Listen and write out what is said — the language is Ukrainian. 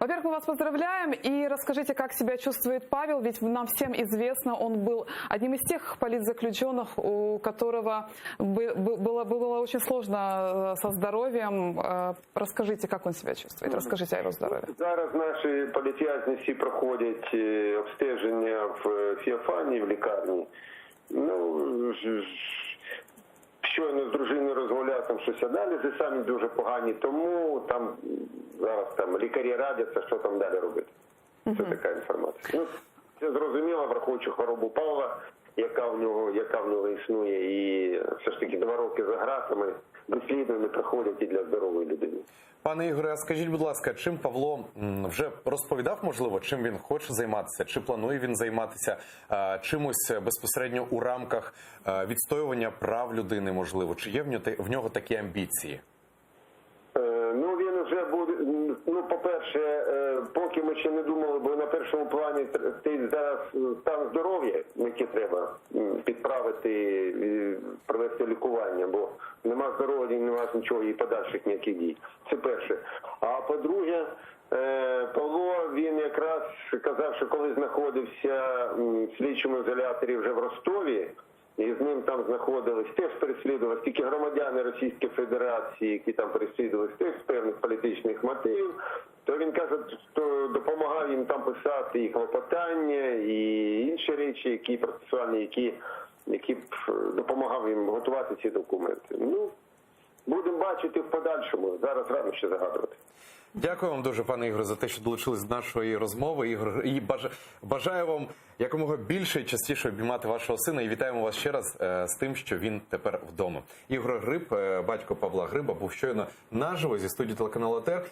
Во-первых, мы вас поздравляем и расскажите, как себя чувствует Павел, ведь нам всем известно, он был одним из тех политзаключенных, у которого было очень сложно со здоровьем. Расскажите, как он себя чувствует, расскажите о его здоровье. Зараз наші політв'язні всі проходять обстеження в Феофанії, в лікарні. Щойно з дружиною розмовляв, там щось аналізи самі дуже погані, тому там зараз лікарі радяться, що там далі робити. Це така інформація. Це зрозуміло, враховуючи хворобу Павла, яка в нього існує, і все ж таки 2 роки за ґратами дослідно не проходять і для здорової людини. Пане Ігоре, а скажіть, будь ласка, чим Павло вже розповідав, можливо, чим він хоче займатися, чи планує він займатися чимось безпосередньо у рамках відстоювання прав людини, можливо, чи є в нього такі амбіції? Він вже буде, по-перше, поки ми ще не думали, бо на першому плані стоїть зараз стан здоров'я, який треба підправити, провести лікування, бо нема здоров'я, нема нічого і подальших ніяких дій. Це перше. А по-друге, Павло, він якраз казав, що коли знаходився в слідчому ізоляторі вже в Ростові, і з ним там знаходились, теж переслідувалися тільки громадяни Російської Федерації, які там переслідувалися теж з певних політичних мотивів, то він каже, що допомагав їм там писати і клопотання, і інші речі, які процесуальні, які допомагав їм готувати ці документи. Будемо бачити в подальшому, зараз рано ще загадувати. Дякую вам дуже, пане Ігоре, за те, що долучились до нашої розмови. І бажаю вам якомога більше і частіше обіймати вашого сина. І вітаємо вас ще раз з тим, що він тепер вдома. Ігор Гриб, батько Павла Гриба, був щойно наживо зі студії телеканалу АТR.